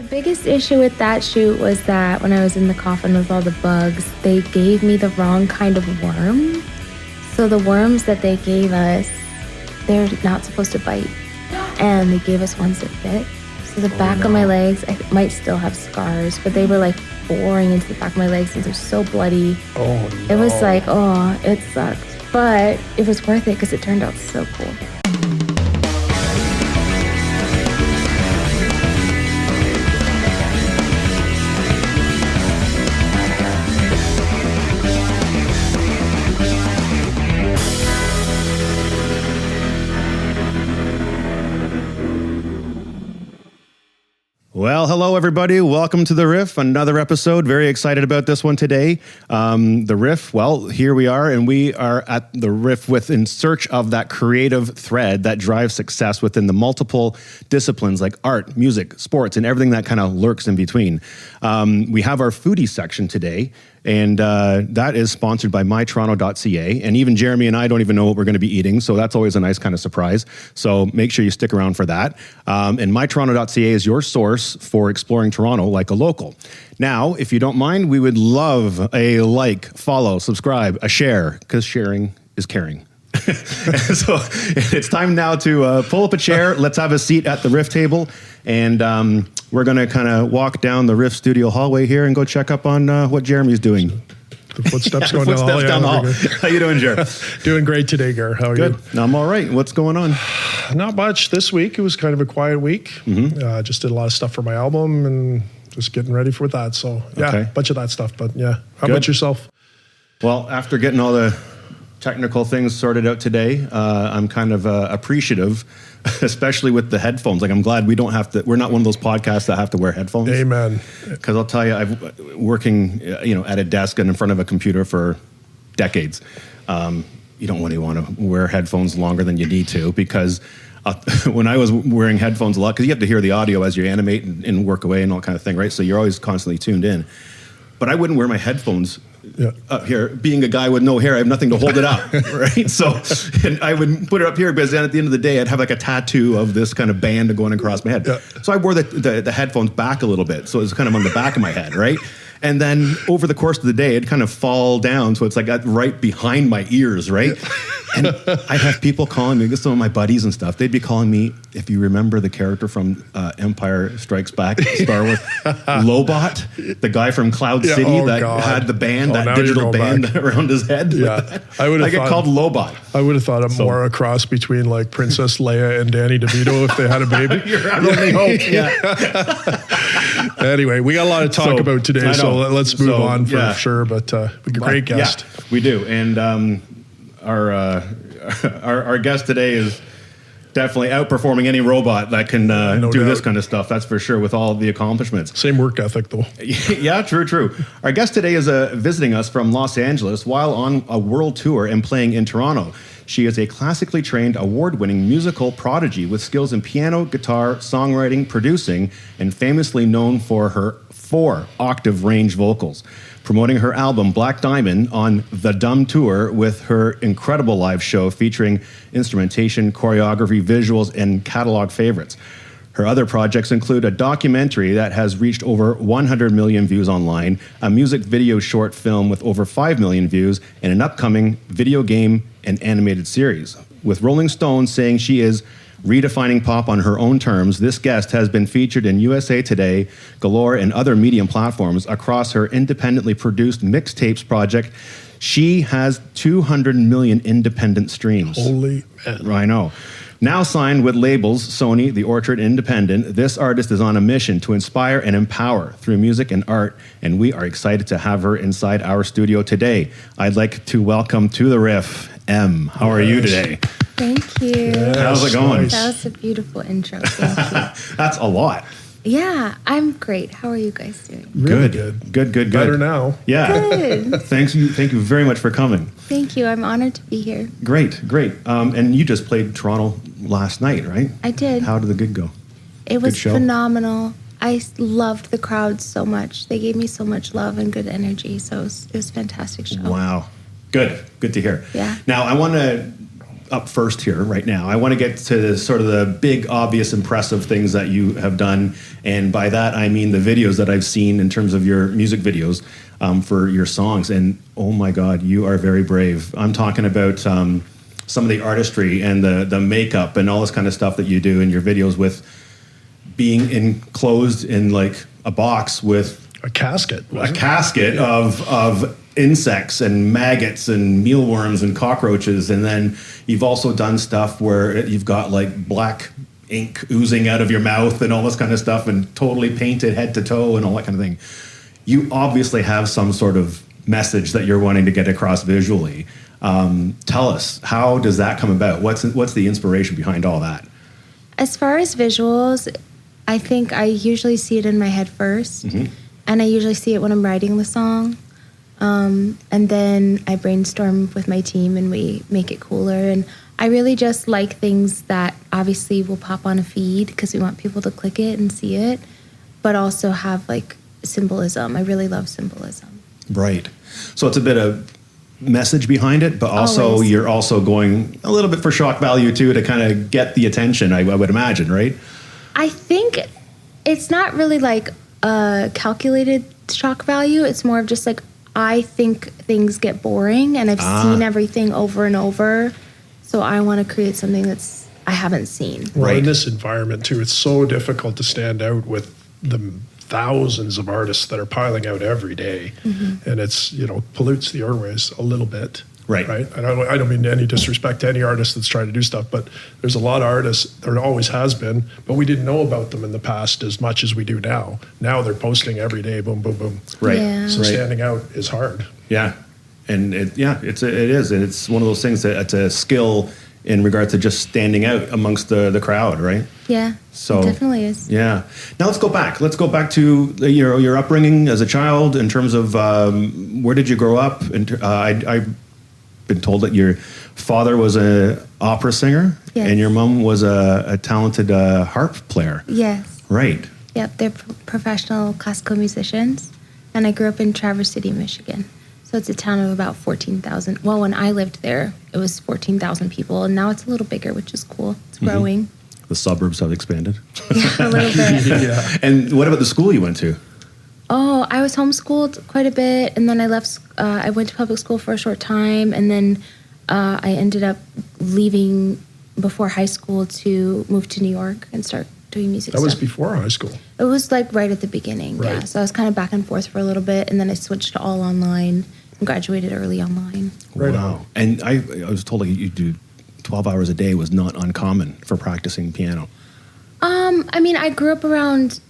The biggest issue with that shoot was that when I was in the coffin with all the bugs, they gave me the wrong kind of worm. So the worms that they gave us, they're not supposed to bite. And they gave us ones that bit. So the back of my legs, I might still have scars, but they were like boring into the back of my legs and they're so bloody. Oh, no. It was like, it sucked. But it was worth it because it turned out so cool. Well, hello, everybody. Welcome to The Riff, another episode. Very excited about this one today. The Riff, well, here we are, and we are at The Riff in search of that creative thread that drives success within the multiple disciplines like art, music, sports, and everything that kind of lurks in between. We have our foodie section today, and that is sponsored by mytoronto.ca. And even Jeremy and I don't even know what we're going to be eating, so that's always a nice kind of surprise. So make sure you stick around for that. And mytoronto.ca is your source for exploring Toronto like a local. Now, if you don't mind, we would love a like, follow, subscribe, a share, because sharing is caring. So it's time now to pull up a chair. Let's have a seat at the Riff table. And we're going to kind of walk down the Riff studio hallway here and go check up on what Jeremy's doing. The footsteps going down the hall. How you doing, Jer? Doing great today, Gar. How are you? Good. I'm all right. What's going on? Not much. This week, it was kind of a quiet week. Mm-hmm. Just did a lot of stuff for my album and just getting ready for that. So, yeah, a bunch of that stuff. But, yeah. How about yourself? Well, after getting all the technical things sorted out today, I'm kind of appreciative, especially with the headphones. Like, I'm glad we're not one of those podcasts that have to wear headphones. Amen. Because I'll tell you, I've working, at a desk and in front of a computer for decades. You don't really want to wear headphones longer than you need to, because when I was wearing headphones a lot, because you have to hear the audio as you animate and work away and all kind of thing, right? So you're always constantly tuned in. But I wouldn't wear my headphones up here. Being a guy with no hair, I have nothing to hold it up, right? So, and I would put it up here because then at the end of the day, I'd have like a tattoo of this kind of band going across my head. Yeah. So I wore the headphones back a little bit, so it was kind of on the back of my head, right? And then over the course of the day, it'd kind of fall down, so it's like right behind my ears, right? Yeah. And I'd have people calling me, some of my buddies and stuff, they'd be calling me, if you remember the character from Empire Strikes Back, Star Wars, Lobot, the guy from Cloud City had the band, that digital band around his head. Yeah. I get called Lobot. I would have thought it more a cross between like Princess Leia and Danny DeVito if they had a baby. Your only hope. Yeah. Anyway, we got a lot to talk about today, so let's move on for sure. But we got a great guest. Yeah, we do. And our guest today is definitely outperforming any robot that can do this kind of stuff. That's for sure, with all the accomplishments. Same work ethic, though. Yeah, true. Our guest today is visiting us from Los Angeles while on a world tour and playing in Toronto. She is a classically trained, award-winning musical prodigy with skills in piano, guitar, songwriting, producing, and famously known for her 4-octave range vocals. Promoting her album Black Diamond on the Dumb Tour with her incredible live show featuring instrumentation, choreography, visuals, and catalog favorites. Her other projects include a documentary that has reached over 100 million views online, a music video short film with over 5 million views, and an upcoming video game and animated series. With Rolling Stone saying she is redefining pop on her own terms, this guest has been featured in USA Today, Galore, and other medium platforms across her independently produced mixtapes project. She has 200 million independent streams. Holy man. I know. Now signed with labels Sony, The Orchard, and Independent, this artist is on a mission to inspire and empower through music and art, and we are excited to have her inside our studio today. I'd like to welcome to the Riff, M. How are you today? Thank you. Yes, how's it going? That was a beautiful intro. Thank you. That's a lot. Yeah, I'm great. How are you guys doing? Really Good. Better now. Yeah. Good. Thank you very much for coming. Thank you. I'm honored to be here. Great. And you just played Toronto last night, right? I did. How did the gig go? It was phenomenal. I loved the crowd so much. They gave me so much love and good energy. So it was a fantastic show. Wow. Good to hear. Yeah. Now, I want to up first here right now. I want to get to the, sort of the big, obvious, impressive things that you have done. And by that, I mean the videos that I've seen in terms of your music videos for your songs. And oh my God, you are very brave. I'm talking about some of the artistry and the makeup and all this kind of stuff that you do in your videos, with being enclosed in like a box with a casket of insects and maggots and mealworms and cockroaches. And then you've also done stuff where you've got like black ink oozing out of your mouth and all this kind of stuff, and totally painted head to toe and all that kind of thing. You obviously have some sort of message that you're wanting to get across visually. Tell us, how does that come about? What's the inspiration behind all that? As far as visuals, I think I usually see it in my head first. Mm-hmm. And I usually see it when I'm writing the song. And then I brainstorm with my team and we make it cooler. And I really just like things that obviously will pop on a feed because we want people to click it and see it, but also have like symbolism. I really love symbolism. Right. So it's a bit of message behind it, but also always. You're also going a little bit for shock value too, to kind of get the attention, I would imagine, right? I think it's not really like a calculated shock value. It's more of just like, I think things get boring and I've seen everything over and over. So I want to create something that's I haven't seen. Well, in this environment too, it's so difficult to stand out with the thousands of artists that are piling out every day. Mm-hmm. And it's, pollutes the airways a little bit. Right. And I don't mean any disrespect to any artist that's trying to do stuff, but there's a lot of artists, there always has been, but we didn't know about them in the past as much as we do now. Now they're posting every day, boom, boom, boom. Right. Yeah. So standing out is hard. Yeah. And it is. And it's one of those things that it's a skill in regard to just standing out amongst the crowd, right? Yeah, so it definitely is. Yeah. Now let's go back. Let's go back to your upbringing as a child in terms of where did you grow up? I've been told that your father was an opera singer, yes, and your mom was a talented harp player. Yes. Right. Yep, they're professional classical musicians, and I grew up in Traverse City, Michigan. So it's a town of about 14,000. Well, when I lived there, it was 14,000 people, and now it's a little bigger, which is cool. It's growing. Mm-hmm. The suburbs have expanded. Yeah, a little bit. Yeah. And what about the school you went to? Oh, I was homeschooled quite a bit, and then I left. I went to public school for a short time, and then I ended up leaving before high school to move to New York and start doing music. That was before high school. It was like right at the beginning, right. Yeah. So I was kind of back and forth for a little bit, and then I switched to all online and graduated early online. Right. Wow. And I was told like you do 12 hours a day was not uncommon for practicing piano. I mean, I grew up around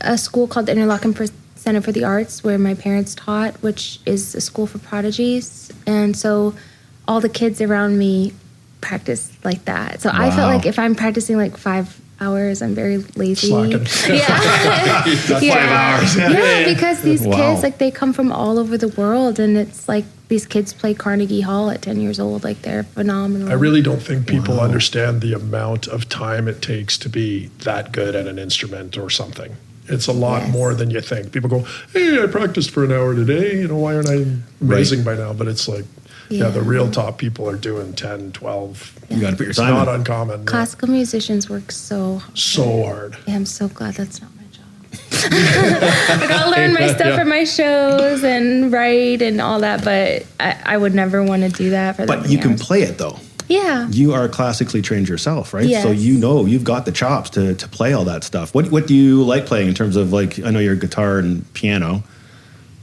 a school called the Interlochen Center for the Arts, where my parents taught, which is a school for prodigies. And so all the kids around me practice like that. So wow. I felt like if I'm practicing like 5 hours, I'm very lazy. Slacking. Yeah. 5 hours. Yeah, because these kids, like, they come from all over the world, and it's like these kids play Carnegie Hall at 10 years old. Like, they're phenomenal. I really don't think people understand the amount of time it takes to be that good at an instrument or something. It's a lot more than you think. People go, hey, I practiced for an hour today. Why aren't I amazing by now? But it's like, the real top people are doing 10, 12. You got to put your It's time not in. uncommon. Classical musicians work so hard. So hard. Yeah, I'm so glad that's not my job. I gotta learn my stuff for my shows and write and all that, but I would never want to do that for that. But you can play it, though. Yeah. You are classically trained yourself, right? Yes. So you've got the chops to play all that stuff. What do you like playing in terms of, like, I know your guitar and piano.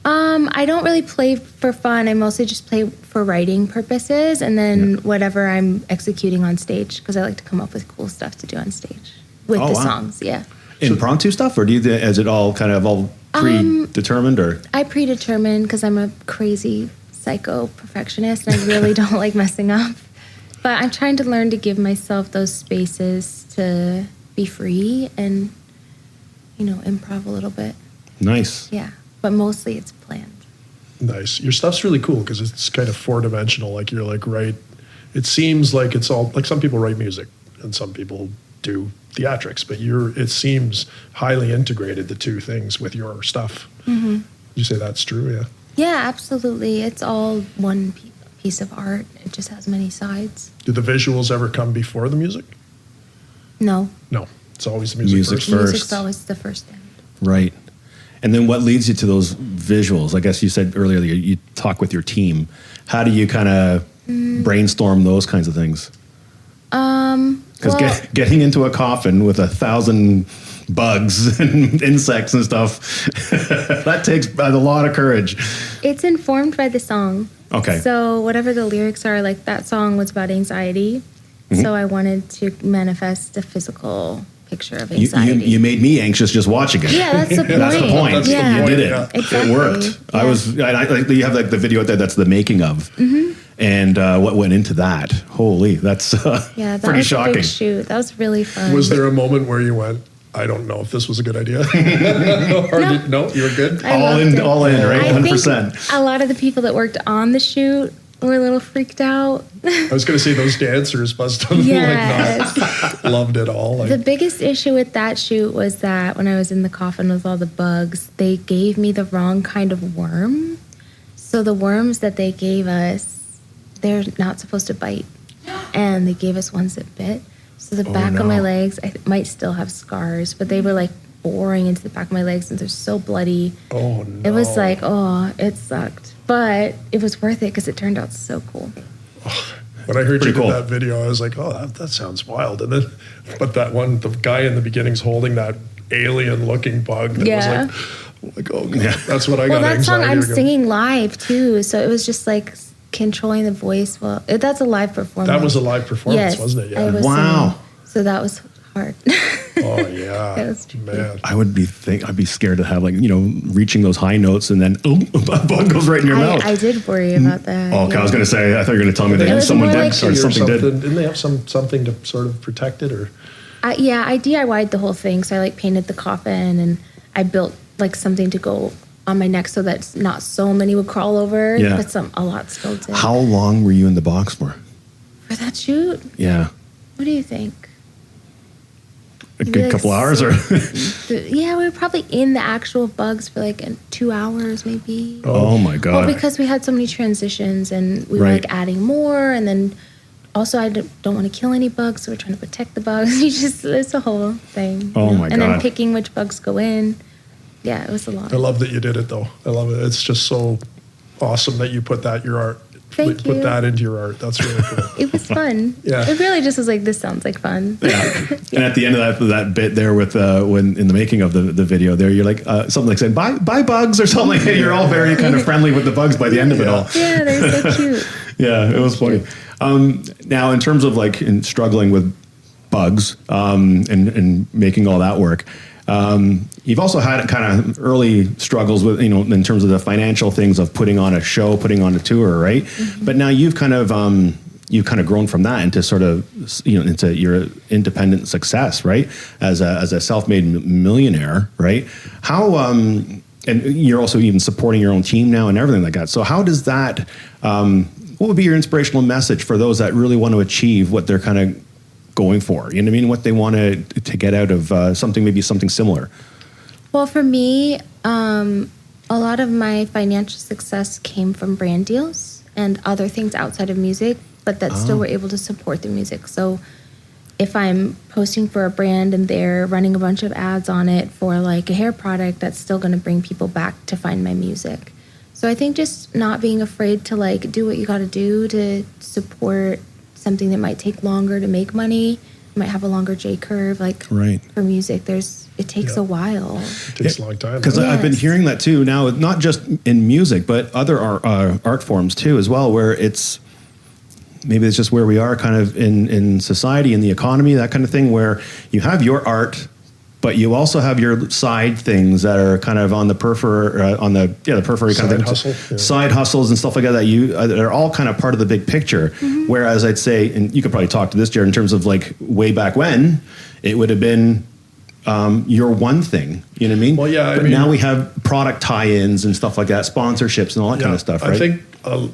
I don't really play for fun. I mostly just play for writing purposes, and then whatever I'm executing on stage, because I like to come up with cool stuff to do on stage with the songs. Yeah. Impromptu stuff, or is it all kind of all predetermined, or? I predetermine because I'm a crazy psycho perfectionist, and I really don't like messing up. But I'm trying to learn to give myself those spaces to be free and, improv a little bit. Nice. Yeah. But mostly it's planned. Nice. Your stuff's really cool because it's kind of four-dimensional. Like, you're like, it seems like it's all, like, some people write music and some people do theatrics, but it seems highly integrated, the two things, with your stuff. Mm-hmm. You say that's true, yeah? Yeah, absolutely. It's all one piece of art. It just has many sides. Do the visuals ever come before the music? No. No, it's always the music first. Music's always the first thing. Right. And then what leads you to those visuals? I guess you said earlier that you talk with your team. How do you kind of brainstorm those kinds of things? Because getting into a coffin with 1,000 bugs and insects and stuff, that takes a lot of courage. It's informed by the song. Okay. So whatever the lyrics are, like that song was about anxiety. So I wanted to manifest a physical picture of anxiety. You made me anxious just watching it. Yeah, that's the point. That's the point. Yeah. You did it. Yeah. Exactly. It worked. Yeah. You have like the video out there that's the making of. And what went into that. Holy, that's Yeah, that pretty was shocking. a big shoot. That was really fun. Was there a moment where you went, I don't know if this was a good idea? No, you were good? I loved it. all in, right? I 100%. think a lot of the people that worked on the shoot were a little freaked out. I was going to say those dancers must have Yes. loved it all. The biggest issue with that shoot was that when I was in the coffin with all the bugs, they gave me the wrong kind of worm. So the worms that they gave us, they're not supposed to bite. And they gave us ones that bit. So the back of my legs, I might still have scars, but they were like boring into the back of my legs and they're so bloody. Oh, no. It was like, it sucked. But it was worth it because it turned out so cool. When I heard you cool. did that video, I was like, that sounds wild. And then, but that one, the guy in the beginning's holding that alien-looking bug. That was like, oh, God, that's what I got that song anxiety I'm again. singing live, too. So it was just like controlling the voice. Well, that's a live performance. That was a live performance, yes, wasn't it? I was Wow. singing. So that was hard. Oh, yeah. That was tricky. Man. I'd be scared to have reaching those high notes and then a bug goes right in your mouth. I did worry about that. Oh, okay. I was going to say, I thought you were going to tell me It that was someone more did like- or something did. Didn't they have something to sort of protect it? Or I DIY'd the whole thing. So I painted the coffin and I built something to go on my neck so that not so many would crawl over. Yeah. But a lot still did. How long were you in the box for? For that shoot? Yeah. What do you think? A good couple hours or? Yeah, we were probably in the actual bugs for 2 hours maybe. Oh my God. Well, because we had so many transitions and we were adding more, and then also I don't want to kill any bugs, so we're trying to protect the bugs. It's a whole thing. Oh my God. And then picking which bugs go in. Yeah, it was a lot. I love that you did it, though. I love it. It's just so awesome that you put that Thank you. Put that into your art. That's really cool. It was fun. Yeah. It really just was this sounds like fun. Yeah. And at the end of that bit there with when in the making of the video there, you're like something like saying bye bugs or something like that. You're all very kind of friendly with the bugs by the end of it all. Yeah, they're so cute. Yeah, it was funny. Now in terms of in struggling with bugs and making all that work, you've also had kind of early struggles with, in terms of the financial things of putting on a show, putting on a tour, right? Mm-hmm. But now you've kind of grown from that into sort of, into your independent success, right? As a self-made millionaire, right? How, and you're also even supporting your own team now and everything like that. So how does that, what would be your inspirational message for those that really want to achieve what they're kind of going for? You know what I mean? What they want to get out of something similar. Well, for me, a lot of my financial success came from brand deals and other things outside of music, but that still were able to support the music. So if I'm posting for a brand and they're running a bunch of ads on it for a hair product, that's still going to bring people back to find my music. So I think just not being afraid to do what you got to do to support something that might take longer to make money, might have a longer J curve. For music, it takes a while. It takes a long time. Because I've been hearing that too now, not just in music, but other art forms too as well, where maybe it's just where we are kind of in society, in the economy, that kind of thing, where you have your art, but you also have your side things that are kind of on the periphery, the periphery kind of hustle, side hustles and stuff like that. They're all kind of part of the big picture. Mm-hmm. Whereas I'd say, and you could probably talk to this, Jared, in terms of way back when, it would have been your one thing. You know what I mean? Well, yeah. But now we have product tie-ins and stuff like that, sponsorships and all that kind of stuff, right? I think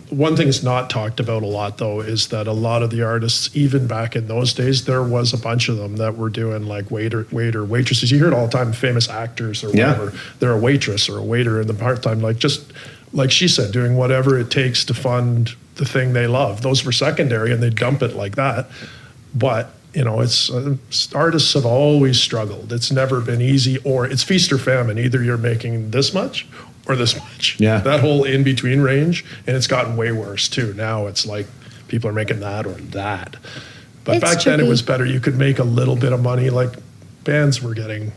one thing that's not talked about a lot, though, is that a lot of the artists, even back in those days, there was a bunch of them that were doing waitresses. You hear it all the time, famous actors or whatever. Yeah. They're a waitress or a waiter in the part-time, just like she said, doing whatever it takes to fund the thing they love. Those were secondary, and they dump it like that. But it's artists have always struggled. It's never been easy, or it's feast or famine. Either you're making this much or this much. Yeah. That whole in between range, and it's gotten way worse too. Now it's like people are making that or that. But It's back then it tricky. was better. You could make a little bit of money. Like bands were getting,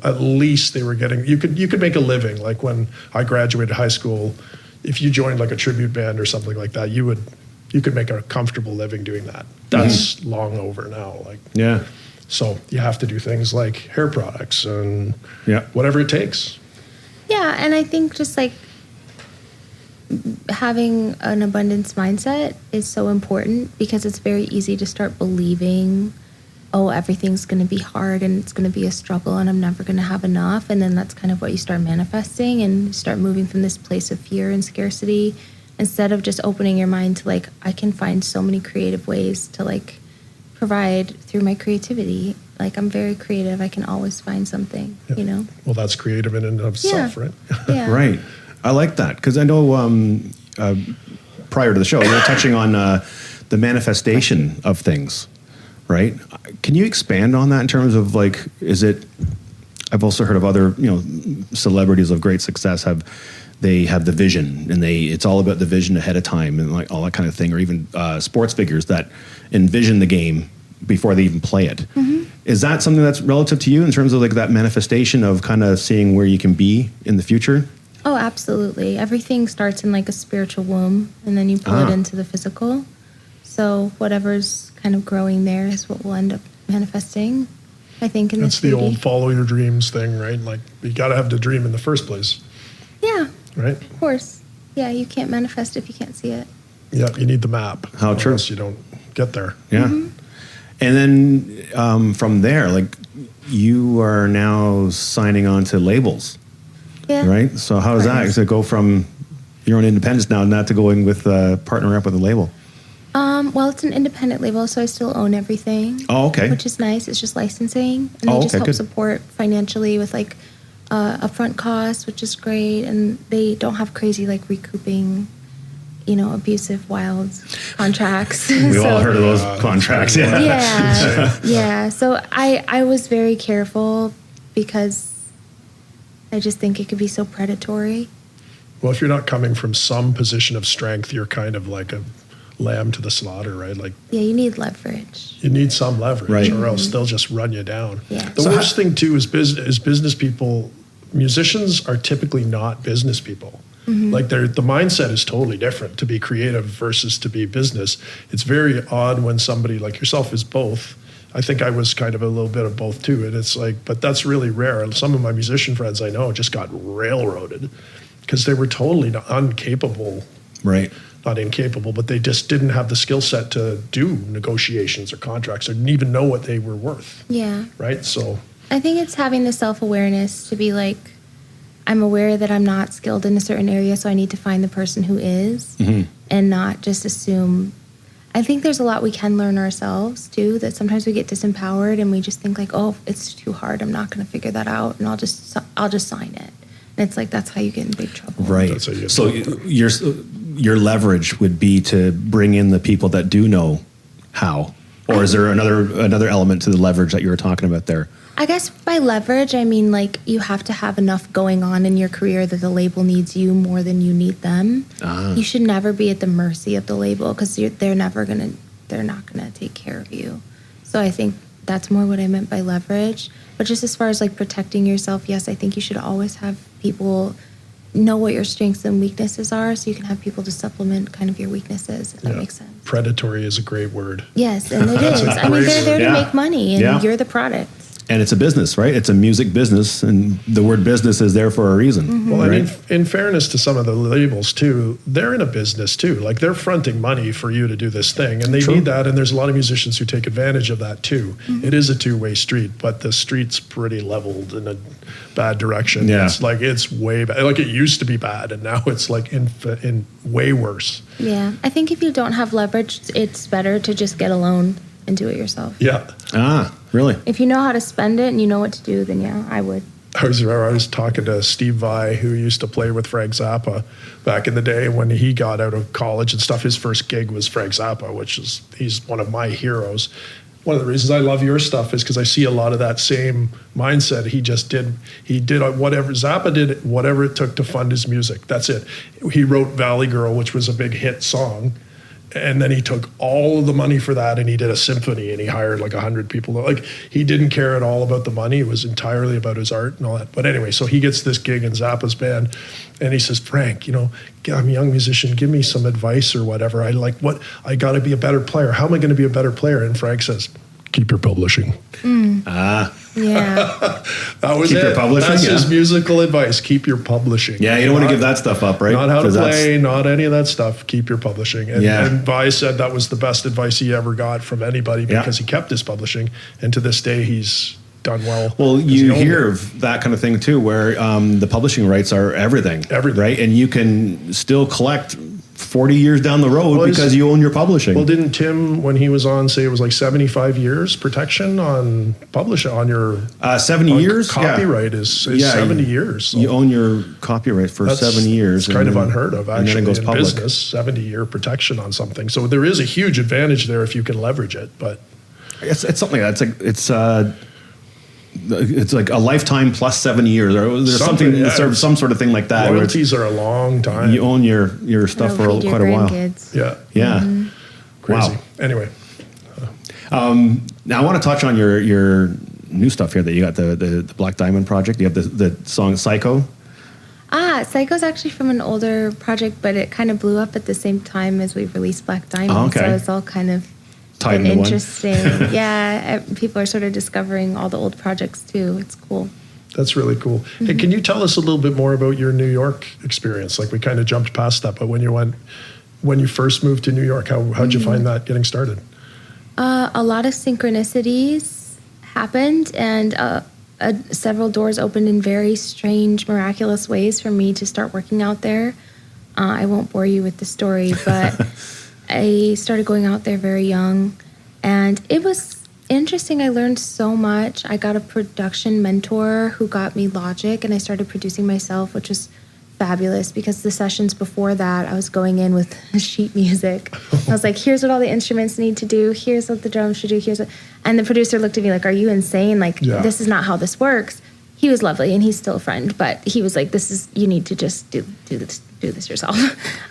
at least they were getting. You could make a living. Like when I graduated high school, if you joined like a tribute band or something like that, you could make a comfortable living doing that. That's long over now. Like Yeah. so you have to do things like hair products and Yeah. whatever it takes. Yeah, and I think just like having an abundance mindset is so important because it's very easy to start believing, oh, everything's going to be hard and it's going to be a struggle and I'm never going to have enough. And then that's kind of what you start manifesting and start moving from this place of fear and scarcity instead of just opening your mind to like, I can find so many creative ways to like provide through my creativity. Like I'm very creative. I can always find something, Well, that's creative in and of itself, right? Yeah. Right. I like that because I know prior to the show, we were touching on the manifestation of things, right? Can you expand on that in terms of like, I've also heard of other, celebrities of great success they have the vision and it's all about the vision ahead of time and like all that kind of thing, or even sports figures that envision the game before they even play it. Mm-hmm. Is that something that's relative to you in terms of like that manifestation of kind of seeing where you can be in the future? Oh, absolutely. Everything starts in like a spiritual womb and then you pull it into the physical. So whatever's kind of growing there is what will end up manifesting, I think, in That's the the 3D. old follow your dreams thing, right? Like you got to have the dream in the first place, Yeah, right? of course. Yeah, you can't manifest if you can't see it. Yeah, you need the map. How or true. else you don't get there. Yeah. And then from there, like you are now signing on to labels, Yeah. right? So how is that Partners. to go from your own independence now, not to going with partner up with a label? Well, it's an independent label, so I still own everything. Oh, okay. Which is nice. It's just licensing. And Oh, they just okay, help good. support financially with like upfront costs, which is great. And they don't have crazy like recouping, abusive, wild contracts. We've So- all heard of those contracts. Yeah. Yeah, yeah. So I was very careful because I just think it could be so predatory. Well, if you're not coming from some position of strength, you're kind of like a lamb to the slaughter, right? Like Yeah, you need leverage. you need some leverage, Right. or else they'll just run you down. Yeah. The worst thing too is business people. Musicians are typically not business people. Like the mindset is totally different to be creative versus to be business. It's very odd when somebody like yourself is both. I think I was kind of a little bit of both too. And it's like, but that's really rare. And some of my musician friends I know just got railroaded because they were totally incapable. Right. Not incapable, but they just didn't have the skill set to do negotiations or contracts or didn't even know what they were worth. Yeah. Right. So I think it's having the self-awareness to be like, I'm aware that I'm not skilled in a certain area, so I need to find the person who is and not just assume. I think there's a lot we can learn ourselves too, that sometimes we get disempowered and we just think like, oh, it's too hard. I'm not going to figure that out. And I'll just sign it. And it's like, that's how you get in big trouble. Right. That's how you get So your leverage would be to bring in the people that do know how, or is there another element to the leverage that you were talking about there? I guess by leverage, I mean like you have to have enough going on in your career that the label needs you more than you need them. You should never be at the mercy of the label because they're not gonna take care of you. So I think that's more what I meant by leverage. But just as far as like protecting yourself, yes, I think you should always have people know what your strengths and weaknesses are, so you can have people to supplement kind of your weaknesses. If that makes sense. predatory is a great word. Yes, and it That's is. a I mean, great they're there word. to Yeah. make money, and Yeah. you're the product. And it's a business, right? It's a music business, and the word business is there for a reason. Well, I right? mean, in fairness to some of the labels too, they're in a business too. Like they're fronting money for you to do this thing, and they True. need that. And there's a lot of musicians who take advantage of that too. It is a two-way street, but the street's pretty leveled in a bad direction. Yeah. It's like it's way bad. Like it used to be bad, and now it's like in way worse. Yeah, I think if you don't have leverage, it's better to just get a loan and do it yourself. Yeah. Ah, really? If you know how to spend it and you know what to do, then yeah, I would. I was talking to Steve Vai, who used to play with Frank Zappa back in the day when he got out of college and stuff. His first gig was Frank Zappa, he's one of my heroes. One of the reasons I love your stuff is because I see a lot of that same mindset. He did whatever, Zappa did whatever it took to fund his music. That's it. He wrote Valley Girl, which was a big hit song. And then he took all of the money for that and he did a symphony and he hired like 100 people. Like, he didn't care at all about the money. It was entirely about his art and all that. But anyway, so he gets this gig in Zappa's band and he says, Frank, I'm a young musician. Give me some advice or whatever. I got to be a better player. How am I going to be a better player? And Frank says, keep your publishing. Yeah. That was keep it. Your publishing, That's his musical advice. Keep your publishing. Yeah, you don't want to give that stuff up, right? Not how to play, not any of that stuff. Keep your publishing. And Vi said that was the best advice he ever got from anybody because he kept his publishing. And to this day, he's done well. Well, you hear of that kind of thing too, where the publishing rights are everything, right? And you can still collect 40 years down the road because you own your publishing. Well, didn't Tim, when he was on, say it was like 75 years protection on publishing on your 70 years copyright is 70 years. So you own your copyright for 7 years. It's kind of unheard of, actually, and then it goes in public. business, 70-year protection on something. So there is a huge advantage there if you can leverage it. But it's something that's like it's like a lifetime plus 7 years, or there's something some sort of thing like that. Royalties are a long time. You own your stuff for quite a while. Yeah. Mm-hmm. Crazy. Wow. Anyway, now I want to touch on your new stuff here. That you got the Black Diamond project. You have the song Psycho. Psycho's actually from an older project, but it kind of blew up at the same time as we released Black Diamond. So it's all kind of interesting. Yeah, people are sort of discovering all the old projects too. It's cool. That's really cool. Mm-hmm. Hey, can you tell us a little bit more about your New York experience? Like, we kind of jumped past that, but when you first moved to New York, how'd you find that getting started? A lot of synchronicities happened, and several doors opened in very strange, miraculous ways for me to start working out there. I won't bore you with the story, but I started going out there very young, and it was interesting. I learned so much. I got a production mentor who got me Logic, and I started producing myself, which was fabulous because the sessions before that, I was going in with sheet music. I was like, here's what all the instruments need to do. Here's what the drums should do. And the producer looked at me like, are you insane? Like, this is not how this works. He was lovely, and he's still a friend, but he was like, you need to just do this yourself,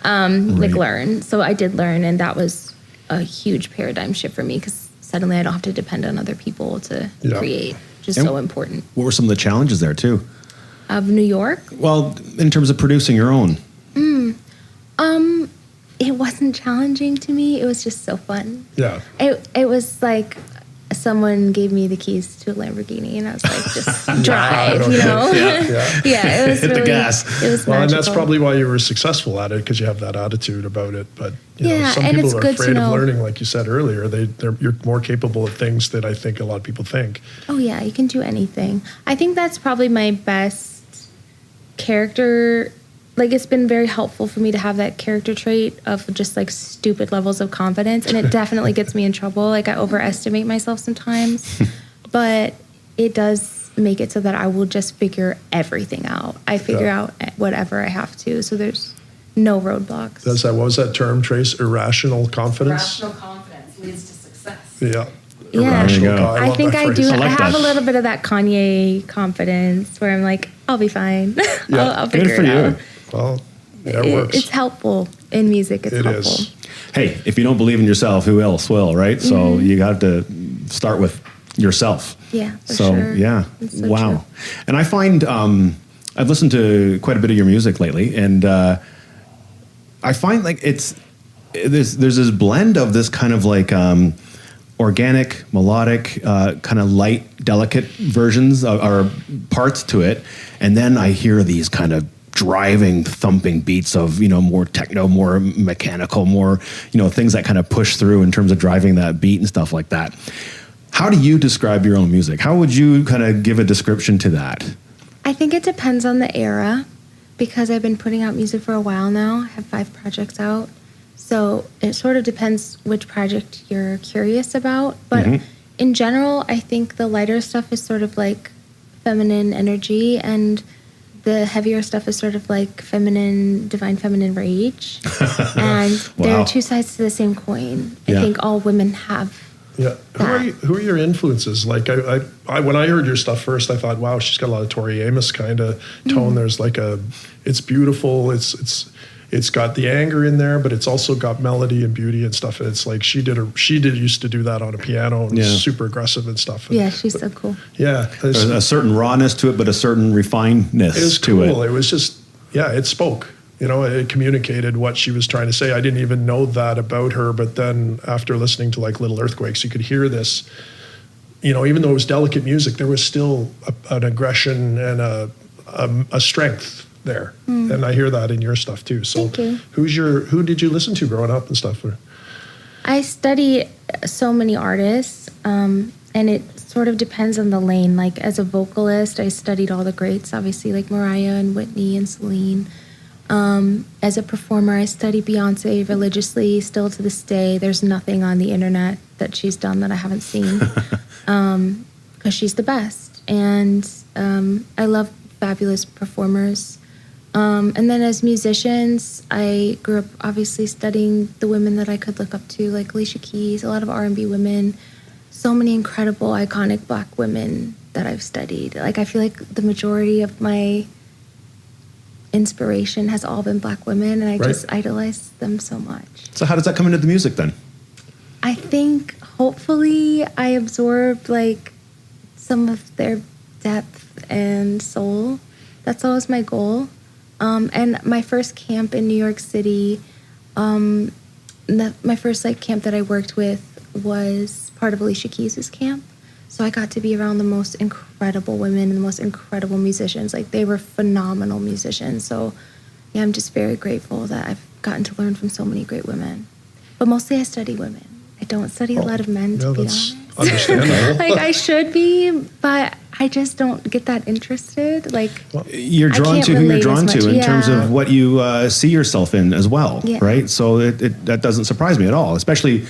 like learn. So I did learn, and that was a huge paradigm shift for me because suddenly I don't have to depend on other people to create, which is so important. What were some of the challenges there too? Of New York? Well, in terms of producing your own. It wasn't challenging to me. It was just so fun. Yeah. It was like someone gave me the keys to a Lamborghini, and I was like, just drive, Yeah, it was hit really, the gas. It was well, magical. and that's probably why you were successful at it, because you have that attitude about it. But some and people it's are good to afraid of know. learning, like you said earlier. You're more capable of things than I think a lot of people think. Oh yeah, you can do anything. I think that's probably my best character. Like, it's been very helpful for me to have that character trait of just like stupid levels of confidence, and it definitely gets me in trouble. Like, I overestimate myself sometimes, but it does make it so that I will just figure everything out. I figure out whatever I have to, so there's no roadblocks. What was that term, Trace? Irrational confidence? Irrational confidence leads to success. Yeah. Yeah, I think I do. I have that. a little bit of that Kanye confidence where I'm like, I'll be fine. I'll figure Good for it out. you. Well, that works. It's helpful in music. It's It helpful. is. Hey, if you don't believe in yourself, who else will, right? So you got to start with yourself. Yeah, for So, sure. yeah. It's so Wow. true. And I find I've listened to quite a bit of your music lately, and I find like there's this blend of this kind of like organic, melodic, kind of light, delicate versions or parts to it, and then I hear these kind of driving, thumping beats of more techno, more mechanical, more things that kind of push through in terms of driving that beat and stuff like that. How do you describe your own music? How would you kind of give a description to that? I think it depends on the era, because I've been putting out music for a while now. I have 5 projects out. So it sort of depends which project you're curious about. But in general, I think the lighter stuff is sort of like feminine energy, and the heavier stuff is sort of like feminine, divine feminine rage. And there are two sides to the same coin. I think all women have. Yeah. Who are your influences? Like I when I heard your stuff first, I thought, wow, she's got a lot of Tori Amos kind of tone. There's like it's beautiful. It's got the anger in there, but it's also got melody and beauty and stuff. It's like she used to do that on a piano and was super aggressive and stuff. Yeah, she's so cool. Yeah. There's a certain rawness to it, but a certain refinedness to it. It was just, it spoke. It communicated what she was trying to say. I didn't even know that about her, but then after listening to like Little Earthquakes, you could hear this, even though it was delicate music, there was still an aggression and a strength there. And I hear that in your stuff too. So who did you listen to growing up and stuff? I study so many artists, and it sort of depends on the lane. Like as a vocalist, I studied all the greats, obviously like Mariah and Whitney and Celine. As a performer, I study Beyonce religiously, still to this day. There's nothing on the internet that she's done that I haven't seen, because she's the best. And I love fabulous performers. And then as musicians, I grew up obviously studying the women that I could look up to, like Alicia Keys, a lot of R&B women, so many incredible, iconic Black women that I've studied. Like I feel like the majority of my inspiration has all been Black women, and I just idolize them so much. So how does that come into the music then? I think hopefully I absorbed like some of their depth and soul. That's always my goal. And my first camp in New York City, my first like camp that I worked with was part of Alicia Keys' camp. So I got to be around the most incredible women and the most incredible musicians. Like they were phenomenal musicians. So yeah, I'm just very grateful that I've gotten to learn from so many great women. But mostly I study women. I don't study a lot of men, to be honest. Understandable. Like I should be, but I just don't get that interested. Like you're drawn to who you're drawn to in terms of what you see yourself in as well, right? So that doesn't surprise me at all, especially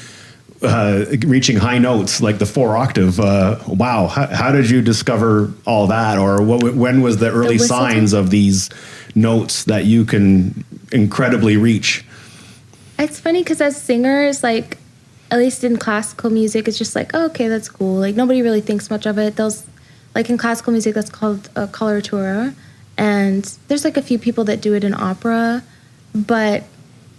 reaching high notes like the 4-octave. Wow, how did you discover all that, or when was the early signs of these notes that you can incredibly reach? It's funny because as singers, like at least in classical music, it's just like, oh, okay, that's cool. Like nobody really thinks much of it. Like in classical music, that's called a coloratura, and there's like a few people that do it in opera, but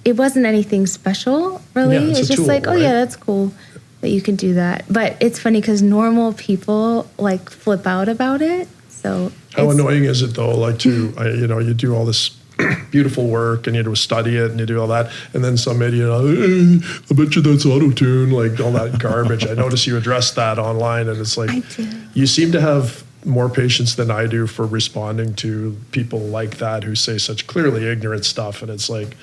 it wasn't anything special, really. Yeah, it's just tool, like, oh yeah, that's cool that you can do that. But it's funny because normal people like flip out about it. So how annoying is it though? Like you do all this beautiful work and you do study it and you do all that, and then some idiot, I bet you that's auto-tune, like all that garbage. I notice you address that online, and it's like you seem to have more patience than I do for responding to people like that who say such clearly ignorant stuff, and it's like,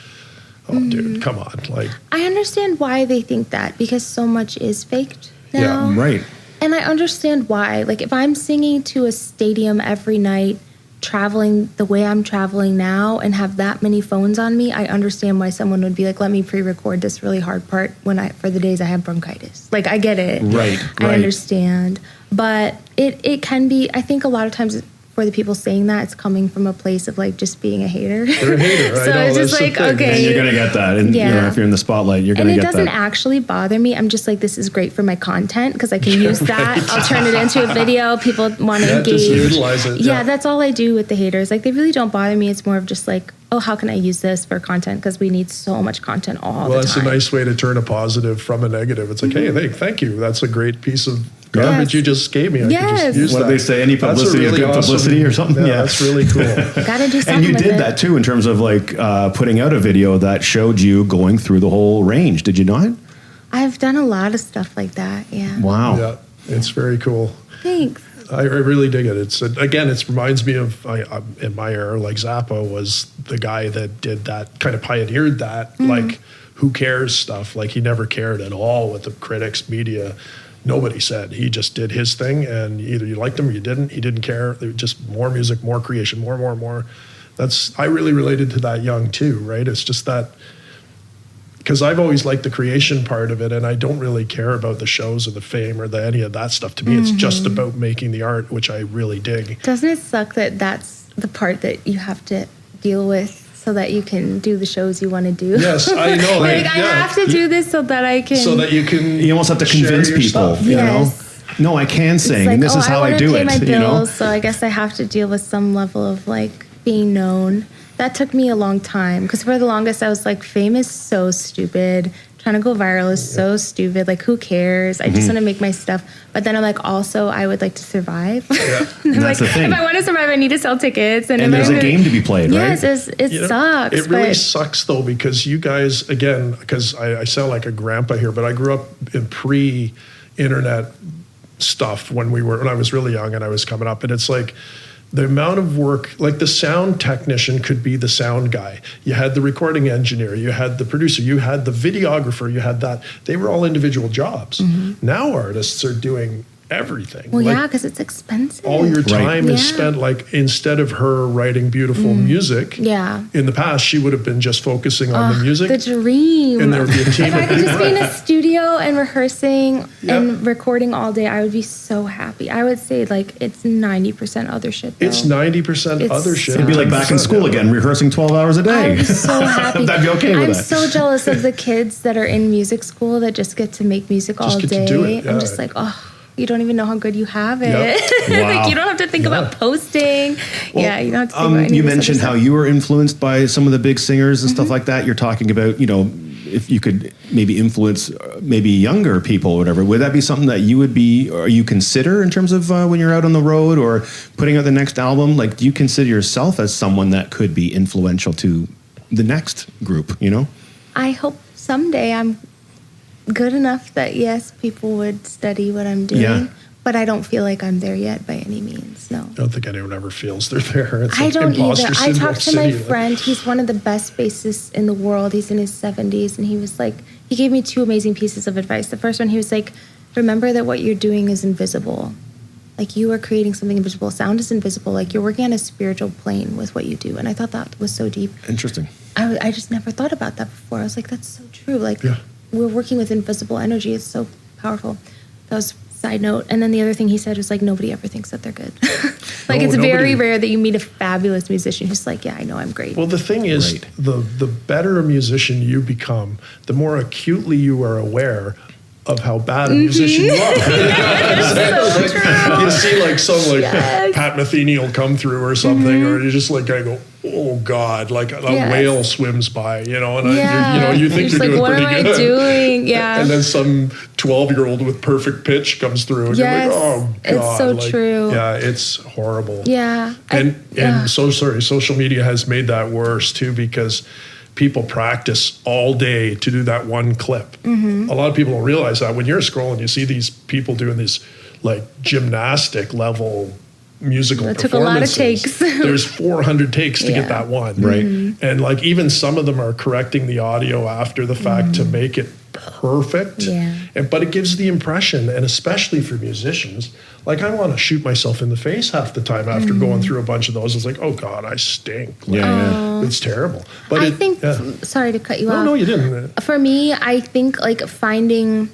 oh, dude, come on. Like I understand why they think that, because so much is faked now. Yeah, right. And I understand why. Like if I'm singing to a stadium every night, traveling the way I'm traveling now, and have that many phones on me, I understand why someone would be like, let me pre-record this really hard part for the days I have bronchitis. Like I get it. Right. I understand. But it can be, I think a lot of times for the people saying that, it's coming from a place of like just being a hater. They're a hater. So it's just like, okay. And you're going to get that. And if you're in the spotlight, you're going to get that. And it doesn't actually bother me. I'm just like, this is great for my content because I can use that. I'll turn it into a video. People want to engage. Just utilize it. Yeah, that's all I do with the haters. Like they really don't bother me. It's more of just like, oh, how can I use this for content? Because we need so much content all the time. Well, that's a nice way to turn a positive from a negative. It's like, hey, thank you. That's a great piece of garbage you just gave me. I can just use what that. do they say? Any publicity is good publicity or something? Yeah, that's really cool. Gotta do something. And you did that too in terms of like putting out a video that showed you going through the whole range. Did you not? I've done a lot of stuff like that. Yeah. Wow. Yeah, it's very cool. Thanks. I really dig it. It's again, it reminds me of in my era, like Zappa was the guy that did that, kind of pioneered that, like who cares stuff. Like he never cared at all with the critics, media. Nobody said. He just did his thing, and either you liked him or you didn't. He didn't care. It was just more music, more creation, more. I really related to that young too, right? It's just that because I've always liked the creation part of it, and I don't really care about the shows or the fame or any of that stuff. To me, it's just about making the art, which I really dig. Doesn't it suck that that's the part that you have to deal with so that you can do the shows you want to do? Yes, I know. Like, I have to do this so that I can... So that you can... You almost have to convince people, you know? No, I can sing, and this is how I do it, my bills, you know? So I guess I have to deal with some level of, like, being known. That took me a long time, because for the longest I was like, fame is so stupid. Trying to go viral is so stupid. Like, who cares? I just want to make my stuff. But then I'm like, also, I would like to survive. Yeah. That's the thing. If I want to survive, I need to sell tickets. And there's a game to be played, right? Yes, it sucks. It really sucks, though, because you guys, again, because I sound like a grandpa here, but I grew up in pre-internet stuff when I was really young and I was coming up. And it's like, the amount of work, like the sound technician could be the sound guy. You had the recording engineer, you had the producer, you had the videographer, you had that. They were all individual jobs. Now artists are doing everything. Well, like, because it's expensive. All your time is spent, like, instead of her writing beautiful music, in the past, she would have been just focusing on the music. The dream. And there would be a team if I could just be in a studio and rehearsing and recording all day, I would be so happy. I would say, like, it's 90% other shit, though. It's 90% other shit. It'd be like back in school again, rehearsing 12 hours a day. I would be so happy. That'd be okay with I'm that. so jealous of the kids that are in music school that just get to make music all day. To do it, I'm just like, oh, you don't even know how good you have it. Wow. Like, you don't have to think about posting. Well, you don't have to think about any You of this mentioned other how stuff. you were influenced by some of the big singers and stuff like that. You're talking about, you know, if you could maybe influence maybe younger people or whatever. Would that be something that you would be, or you consider in terms of when you're out on the road or putting out the next album? Like, do you consider yourself as someone that could be influential to the next group, you know? I hope someday I'm good enough that, yes, people would study what I'm doing. Yeah. But I don't feel like I'm there yet by any means, no. I don't think anyone ever feels they're there. It's I like don't either. imposter I syndrome talked to my city. friend. He's one of the best bassists in the world. He's in his 70s. And he was like, he gave me 2 amazing pieces of advice. The first one, he was like, remember that what you're doing is invisible. Like, you are creating something invisible. Sound is invisible. Like, you're working on a spiritual plane with what you do. And I thought that was so deep. Interesting. I just never thought about that before. I was like, that's so true. Like, we're working with invisible energy. It's so powerful. That was side note. And then the other thing he said was like, nobody ever thinks that they're good. Like, it's very rare that you meet a fabulous musician who's like, yeah, I know I'm great. Well, the thing is, the better a musician you become, the more acutely you are aware of how bad a musician you are. So true. You see, like, some Pat Metheny will come through or something, or you just like, I go, oh God, like a whale swims by, you know, and you think you're like, doing what pretty am good. I doing? Yeah. And then some 12-year-old with perfect pitch comes through, and you're like, oh God, it's so true. Yeah, it's horrible. Yeah. Social media has made that worse too, because people practice all day to do that one clip. A lot of people don't realize that when you're scrolling, you see these people doing these like gymnastic level musical it took a lot of takes. There's 400 takes to get that one. Right. And like, even some of them are correcting the audio after the fact to make it perfect. Yeah. But it gives the impression, and especially for musicians, like, I want to shoot myself in the face half the time after going through a bunch of those. It's like, oh God, I stink. Like, it's terrible. But I think, sorry to cut you off. No, you didn't. For me, I think like finding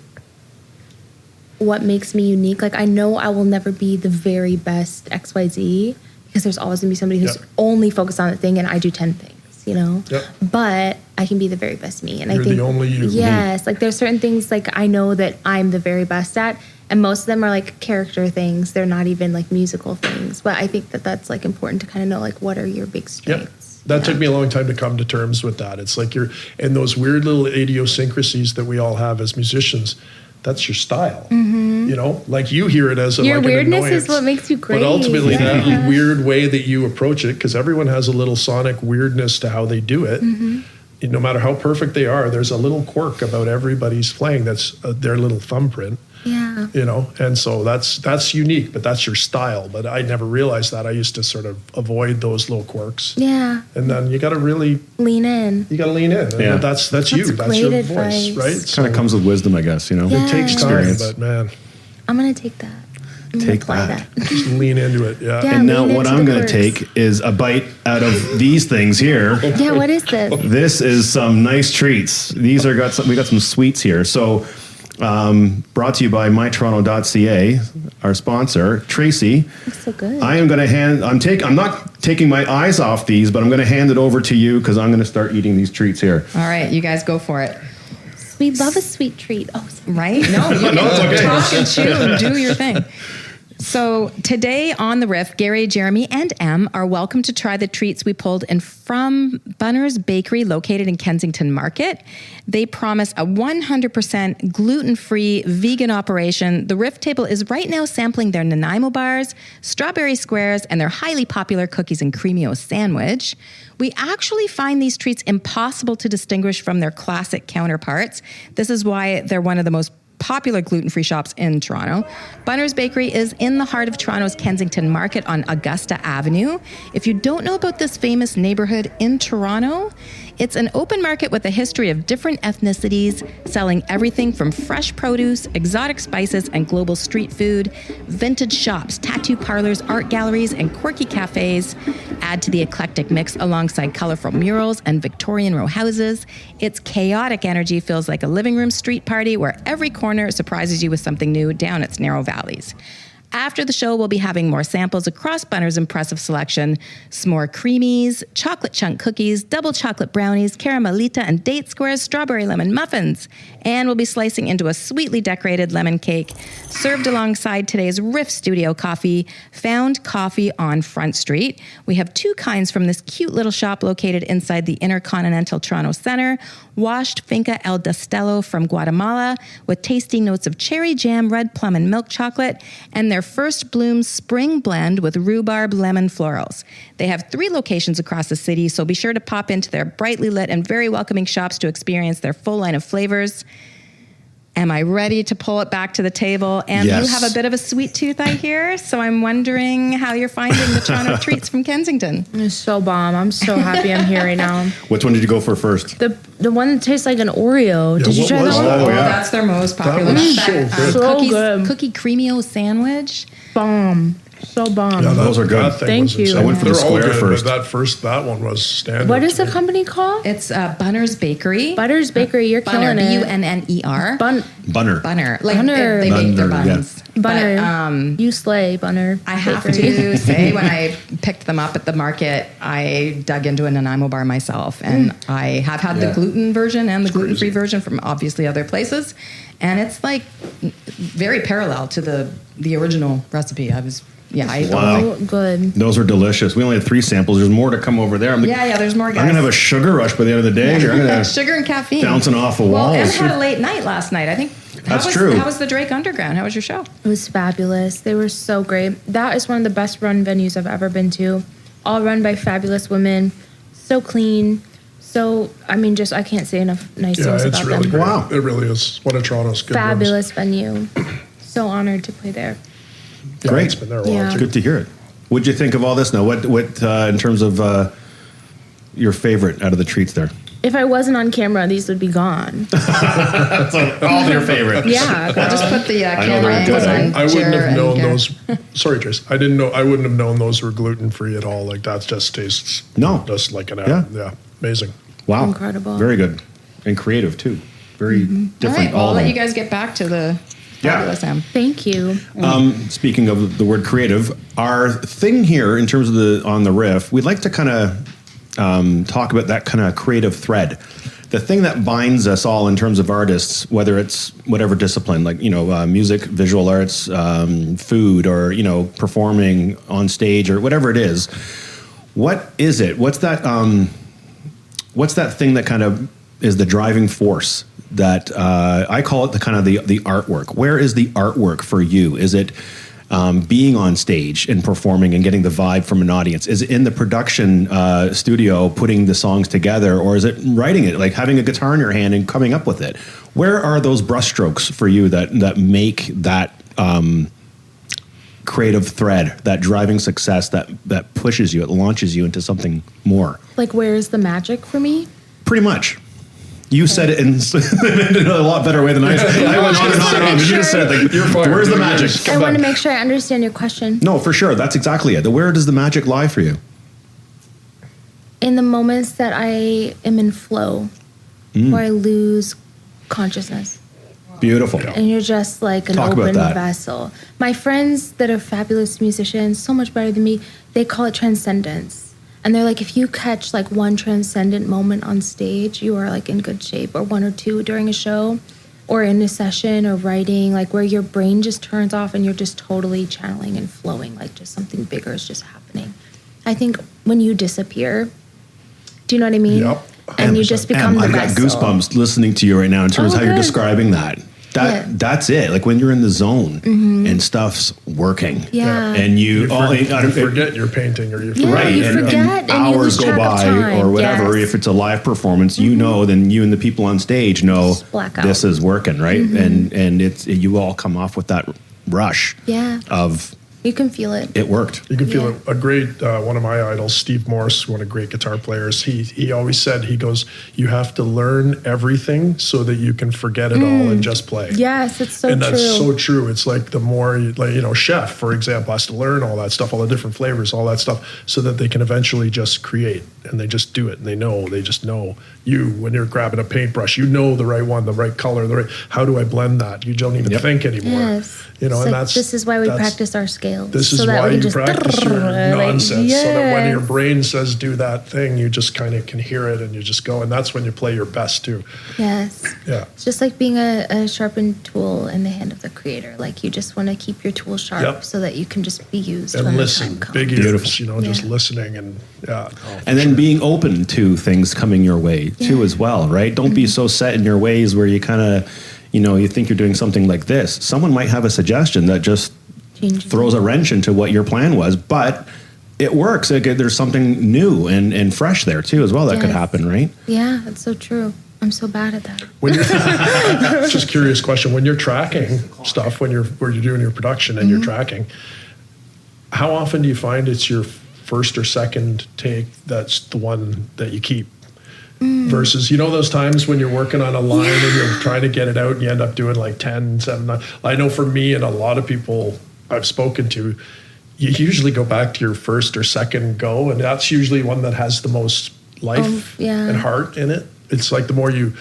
what makes me unique. Like, I know I will never be the very best XYZ, because there's always going to be somebody who's only focused on that thing, and I do 10 things, you know? But I can be the very best me. And You're I think the only you. Yes. Like, there's certain things like I know that I'm the very best at, and most of them are like character things. They're not even like musical things. But I think that that's like important to kind of know, like, what are your big strengths? That took me a long time to come to terms with that. It's like and those weird little idiosyncrasies that we all have as musicians, that's your style. You know, like, you hear it as your like weirdness an annoyance, is what makes you great. But ultimately, that weird way that you approach it, because everyone has a little sonic weirdness to how they do it. No matter how perfect they are, there's a little quirk about everybody's playing that's their little thumbprint. Yeah. You know, and so that's unique, but that's your style. But I never realized that. I used to sort of avoid those little quirks. Yeah. And then you got to really lean in. You got to lean in. And that's you. That's your voice, right? It kind of comes with wisdom, I guess, you know? It takes time, but man. I'm going to take that. Take apply that. Just lean into it. Yeah. Yeah. And now lean what into I'm the going to quirks. take is a bite out of these things here. Yeah, what is this? This is some nice treats. These are we got some sweets here. So brought to you by mytoronto.ca, our sponsor, Tracy. Looks so good. I am going to I'm not taking my eyes off these, but I'm going to hand it over to you because I'm going to start eating these treats here. All right, you guys go for it. We love a sweet treat. Oh, sorry. Right? No, you No, it's okay. talk and chew and do your thing. So today on the Riff, Gary, Jeremy, and Em are welcome to try the treats we pulled in from Bunner's Bakery located in Kensington Market. They promise a 100% gluten-free vegan operation. The Riff table is right now sampling their Nanaimo bars, strawberry squares, and their highly popular cookies and creamio sandwich. We actually find these treats impossible to distinguish from their classic counterparts. This is why they're one of the most popular gluten-free shops in Toronto. Bunner's Bakery is in the heart of Toronto's Kensington Market on Augusta Avenue. If you don't know about this famous neighborhood in Toronto, it's an open market with a history of different ethnicities, selling everything from fresh produce, exotic spices, and global street food, vintage shops, tattoo parlors, art galleries, and quirky cafes. Add to the eclectic mix alongside colorful murals and Victorian row houses. Its chaotic energy feels like a living room street party where every corner surprises you with something new down its narrow valleys. After the show, we'll be having more samples across Bunner's impressive selection: s'more creamies, chocolate chunk cookies, double chocolate brownies, caramelita and date squares, strawberry lemon muffins. And we'll be slicing into a sweetly decorated lemon cake served alongside today's Riff Studio coffee, Found Coffee on Front Street. We have two kinds from this cute little shop located inside the Intercontinental Toronto Centre: washed Finca El Destello from Guatemala with tasty notes of cherry jam, red plum, and milk chocolate, and their First Bloom Spring Blend with rhubarb lemon florals. They have 3 locations across the city, so be sure to pop into their brightly lit and very welcoming shops to experience their full line of flavors. Am I ready to pull it back to the table? And Yes. you have a bit of a sweet tooth, I hear, so I'm wondering how you're finding the Toronto treats from Kensington. It's so bomb. I'm so happy I'm here right now. Which one did you go for first? The one that tastes like an Oreo. Yeah, Did you what try was that that? one? Oh, yeah. That's their most popular. was so good. So good. Cookie creamio sandwich. Bomb. So bomb. Yeah, Those are good. That thing Thank was you. insane. I went for the They're all square good, first. but that one was standard. What is to the me. company called? It's Bunner's Bakery. Butter's Bakery. You're Bunner, killing it. Bunner. Bunner. Bunner. Like Bunner. they bake their Bunner, yeah. buns. Bunner. But, you slay, Bunner. I have Bakery. to say, when I picked them up at the market, I dug into a Nanaimo bar myself, and I have had the gluten version and the gluten-free version from obviously other places, and it's like very parallel to the original recipe. I ate Wow. Oh, good. Those are delicious. We only had 3 samples. There's more to come over there. Yeah, there's more, guys. I'm going to have a sugar rush by the end of the day. Here. I'm going to Sugar and caffeine. bouncing off the Well, walls. Em had a late night last night, I think. That's true. How was the Drake Underground? How was your show? It was fabulous. They were so great. That is one of the best run venues I've ever been to. All run by fabulous women. So clean. So, I mean, just I can't say enough nice Yeah, things it's about really them. great. Wow. It really is one of Toronto's good rooms. Fabulous venue. So honored to play there. Yeah, Great. It's been there a while Yeah. too. Good to hear it. What'd you think of all this now? What in terms of your favorite out of the treats there? If I wasn't on camera, these would be gone. All your favorite. Yeah. I'll just put the know camera they're angles good. on I wouldn't Jer have and known Gare. those. Sorry, Trace. I wouldn't have known those were gluten free at all. Like that just tastes No. just like an Yeah. yeah, amazing. Wow. Incredible. Very good. And creative too. Very All different. right, well, all I'll of let them. you guys get back to the fabulous Em. Thank you. Speaking of the word creative, our thing here in terms of on the riff, we'd like to kind of talk about that kind of creative thread. The thing that binds us all in terms of artists, whether it's whatever discipline, like, music, visual arts, food, or, performing on stage or whatever it is. What is it? What's that thing that kind of is the driving force that I call it the kind of the artwork? Where is the artwork for you? Is it being on stage and performing and getting the vibe from an audience? Is it in the production studio putting the songs together, or is it writing it, like having a guitar in your hand and coming up with it? Where are those brushstrokes for you that make that creative thread, that driving success that pushes you, it launches you into something more? Like, where is the magic for me? Pretty much. You said it in a lot better way than I said. I went on and on and on. You just said, like, where's the magic? I want to make sure I understand your question. No, for sure. That's exactly it. Where does the magic lie for you? In the moments that I am in flow, where I lose consciousness. Beautiful. And you're just like an open vessel. My friends that are fabulous musicians, so much better than me, they call it transcendence. And they're like, if you catch like one transcendent moment on stage, you are like in good shape, or one or two during a show or in a session or writing, like where your brain just turns off and you're just totally channeling and flowing, like just something bigger is just happening. I think when you disappear, do you know what I mean? Yep. And you just become the vessel. I've got goosebumps listening to you right now in terms of how you're describing that. That's it. Like when you're in the zone and stuff's working. Yeah. And you forget you're painting, or you forget. Right. You forget and hours go by or whatever. Yes. If it's a live performance, you know, then you and the people on stage know this is working, right? And it's you all come off with that rush of you can feel it. It worked. You can feel it. A great, one of my idols, Steve Morse, one of the great guitar players, he always said, he goes, you have to learn everything so that you can forget it all and just play. Yes, it's so true. And that's so true. It's like the more, chef, for example, has to learn all that stuff, all the different flavors, all that stuff, so that they can eventually just create. And they just do it. And they just know. When you're grabbing a paintbrush, you know the right one, the right color, how do I blend that? You don't even think anymore. Yes. And like, this is why we practice our scales. This is why you practice your nonsense, so that when your brain says do that thing, you just kind of can hear it and you just go, and that's when you play your best too. Yes. Yeah. It's just like being a sharpened tool in the hand of the creator. Like you just want to keep your tool sharp so that you can just be used and when listen. the time comes. Big ears, just listening and and then being open to things coming your way too as well, right? Don't be so set in your ways where you kind of, you think you're doing something like this. Someone might have a suggestion that just throws a wrench into what your plan was, but it works. There's something new and fresh there too as well that could happen, right? Yeah, that's so true. I'm so bad at that. When you're, just curious question. When you're tracking stuff, when you're doing your production and you're tracking, how often do you find it's your first or second take that's the one that you keep? Versus, those times when you're working on a line and you're trying to get it out and you end up doing like 10, 7, 9. I know for me and a lot of people I've spoken to, you usually go back to your first or second go, and that's usually one that has the most life and heart in it. It's like the more you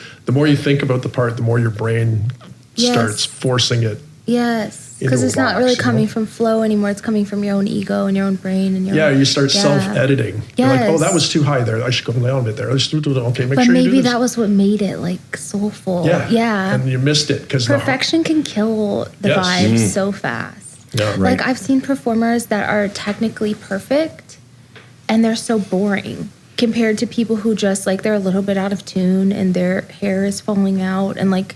think about the part, the more your brain starts forcing it. Yes. Because it's not really coming from flow anymore. It's coming from your own ego and your own brain. And you start self-editing. Yes. You're like, oh, that was too high there. I should go down a bit there. Okay, make sure you do this. But maybe that was what made it like soulful. Yeah. And you missed it. Because perfection can kill the vibe so fast. Yeah, right. Like I've seen performers that are technically perfect and they're so boring compared to people who just like they're a little bit out of tune and their hair is falling out and like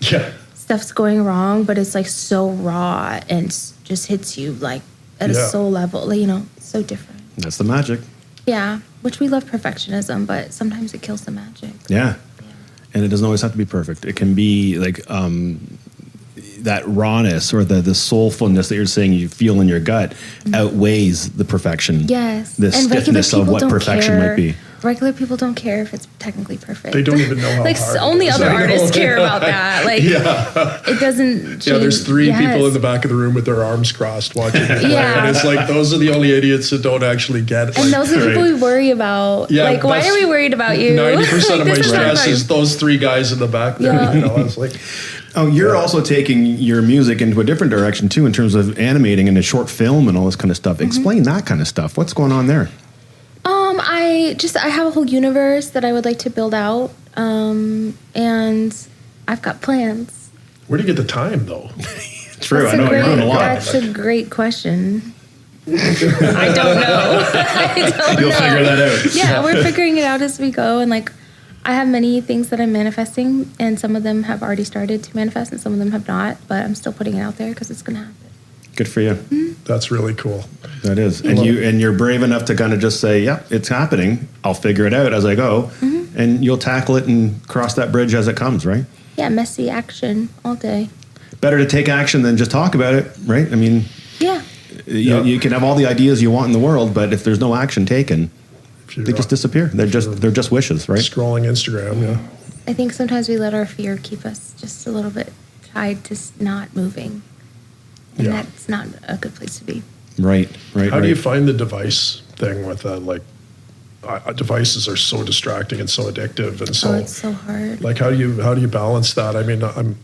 stuff's going wrong, but it's like so raw and just hits you like at a soul level, like, so different. That's the magic. Yeah, which we love perfectionism, but sometimes it kills the magic. Yeah. And it doesn't always have to be perfect. It can be like that rawness or the soulfulness that you're saying you feel in your gut outweighs the perfection. Yes. The stiffness of what perfection might be. Regular people don't care if it's technically perfect. They don't even know how like hard only other artists care about that. Like it doesn't change. Yeah, there's 3 people in the back of the room with their arms crossed watching it play. And it's like those are the only idiots that don't actually get it. And those are people we worry about. Yeah, like why are we worried about you? 90% of my stress is those 3 guys in the back there. I was like, oh, you're also taking your music into a different direction too in terms of animating and a short film and all this kind of stuff. Explain that kind of stuff. What's going on there? I have a whole universe that I would like to build out, and I've got plans. Where do you get the time, though? True, I know you're doing a lot. That's a great question. I don't know. You'll figure that out. Yeah, we're figuring it out as we go, and like I have many things that I'm manifesting, and some of them have already started to manifest, and some of them have not. But I'm still putting it out there because it's going to happen. Good for you. That's really cool. That is. And you're brave enough to kind of just say, yeah, it's happening. I'll figure it out as I go. And you'll tackle it and cross that bridge as it comes, right? Yeah, messy action all day. Better to take action than just talk about it, right? I mean, you can have all the ideas you want in the world, but if there's no action taken, they just disappear. They're just wishes, right? Scrolling Instagram, I think sometimes we let our fear keep us just a little bit tied to not moving. And that's not a good place to be. Right. How do you find the device thing with that? Like, devices are so distracting and so addictive, and so it's so hard. Like, how do you balance that? I mean,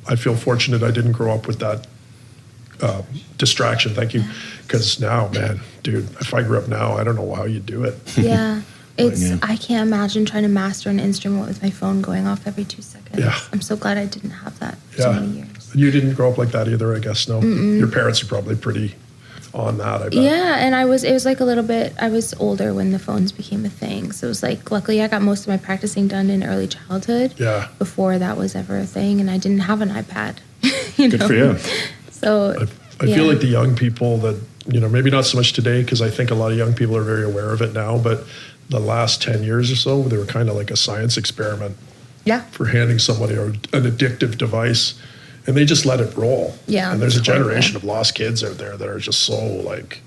I feel fortunate I didn't grow up with that distraction. Thank you, because now, man, dude, if I grew up now, I don't know how you do it. Yeah, I can't imagine trying to master an instrument with my phone going off every 2 seconds. Yeah. I'm so glad I didn't have that for so many years. You didn't grow up like that either, I guess. No, your parents are probably pretty on that, I bet. Yeah, and it was like a little bit, I was older when the phones became a thing. So it was like, luckily I got most of my practicing done in early childhood. Yeah. Before that was ever a thing, and I didn't have an iPad. Good for you. So I feel like the young people that, maybe not so much today, because I think a lot of young people are very aware of it now, but the last 10 years or so, they were kind of like a science experiment. Yeah. For handing somebody an addictive device, and they just let it roll. Yeah. And there's a generation of lost kids out there that are just so like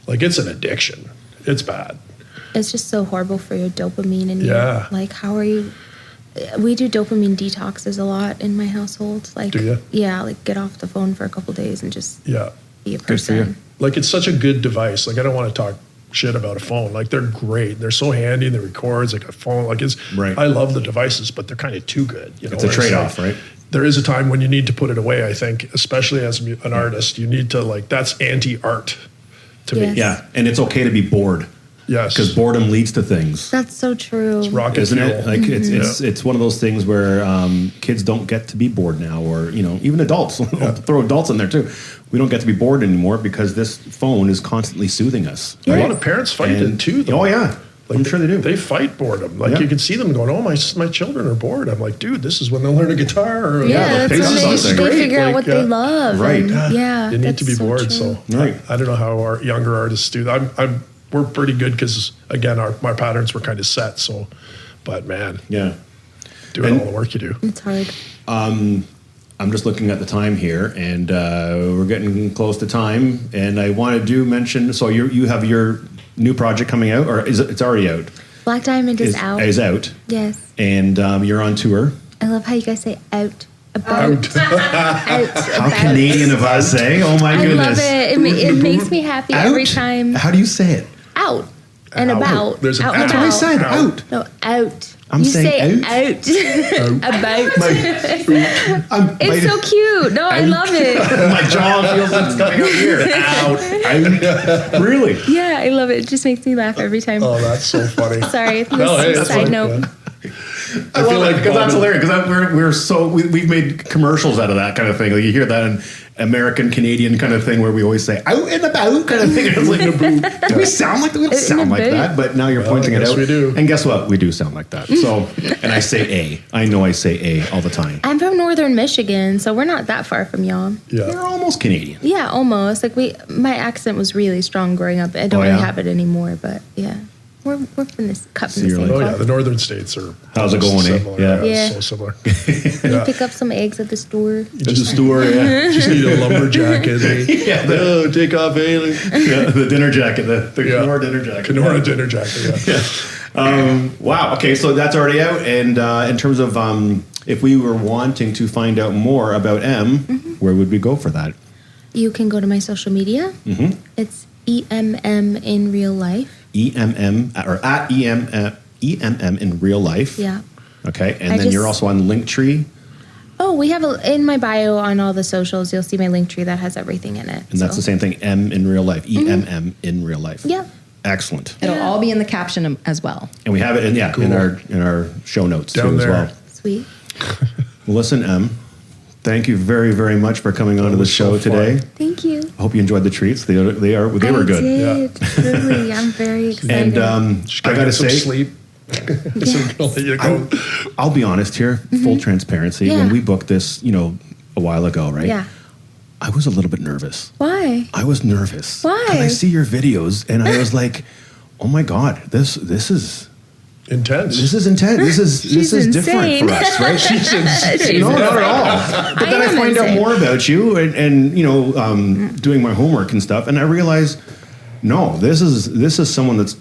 it's an addiction. It's bad. It's just so horrible for your dopamine and Yeah. how are you? We do dopamine detoxes a lot in my household. Like, do you? Yeah, like get off the phone for a couple days and just be a Good for person. you. Like, it's such a good device. Like, I don't want to talk shit about a phone. Like, they're great. They're so handy. They records like a phone. Like, Right. I love the devices, but they're kind of too good. It's a trade-off, right? There is a time when you need to put it away, I think, especially as an artist. You need to, that's anti-art to me. Yes. Yeah, and it's okay to be bored. Yes. Because boredom leads to things. That's so true. It's rocket Isn't fuel. it? Like it's one of those things where kids don't get to be bored now, or even adults. I'll throw adults in there too. We don't get to be bored anymore because this phone is constantly soothing us. A Right? lot of parents fight it too, though. Oh yeah, I'm sure they do. They fight boredom. Like, Yeah. you can see them going, "Oh, my children are bored." I'm like, "Dude, this is when they'll learn a guitar." Or Yeah, they'll that's pick when up something. they Great. figure out what they love. Right. And, yeah, you need that's to be so bored. true. So Right. I don't know how our younger artists do that. We're pretty good because, again, my patterns were kind of set. So, but man, Yeah. doing And- all the work you do. It's hard. I'm just looking at the time here, and we're getting close to time. And I wanted to mention, so you have your new project coming out, or it's already out? Black Diamond is out. Is out. Yes. And you're on tour. I love how you guys say out. About. Out. How Canadian of us, eh? Oh my I goodness. love it. It makes me happy every Out? time. How do you say it? Out and Out. about. There's an out out. and That's what I about. said. Out. No, out. I'm you saying say out. About. I'm It's so cute. No, I love it. My jaw feels like it's coming out here. Out. Really? Yeah, I love it. It just makes me laugh every time. Oh, that's so funny. Sorry. This No, hey, is a that's side fine, note. man. I feel like because that's hilarious. Because we've made commercials out of that kind of thing. Like you hear that in American Canadian kind of thing where we always say out and about kind of thing. It's like, do we sound like that? We don't sound like that. But now you're pointing it I guess out. we do. And guess what? We do sound like that. So, and I say A. I know I say A all the time. I'm from northern Michigan, so we're not that far from y'all. You're Yeah. almost Canadian. Yeah, almost. Like my accent was really strong growing up. I don't Oh, really yeah? have it anymore, but yeah. We're from this cut from the you're same like- Oh yeah, cloth. the northern states are. How's it going, eh? Similar. Yeah. Yeah. So similar. You pick up some eggs at the store. In the store, yeah. Just need a lumberjack, eh? Yeah, Oh, take off, eh? Yeah, the dinner jacket, the Yeah. Kenora dinner jacket. Kenora dinner jacket, yeah. Wow. Okay, so that's already out. And in terms of if we were wanting to find out more about M, where would we go for that? You can go to my social media. Mm-hmm. It's EMM in real life. EMM or at EMM in real life. Yeah. Okay, and I then you're just- also on Linktree, Oh, we have in my bio on all the socials. You'll see my link tree that has everything in it. and that's the same thing. M in real life. EMM in real life. Yeah. Excellent. It'll all be in the caption as well. And we have it in our show notes Down too there. as well. Sweet. Well, listen, M, thank you very, very much for coming on to the was so show today. fun. Thank you. I hope you enjoyed the treats. They were good. I did. Truly. I'm very excited. And Just I gotta gotta get some say, sleep. So I'm gonna let you go. I'll be honest here, full transparency. When Yeah. we booked this, a while ago, right? Yeah. I was a little bit nervous. Why? I was nervous. Why? 'Cause I see your videos and I was like, oh my God, this is Intense. intense. This is different insane. for us, right? She's No, not at all. But then I am find out insane. more about you and doing my homework and stuff, and I realize, no, this is someone that's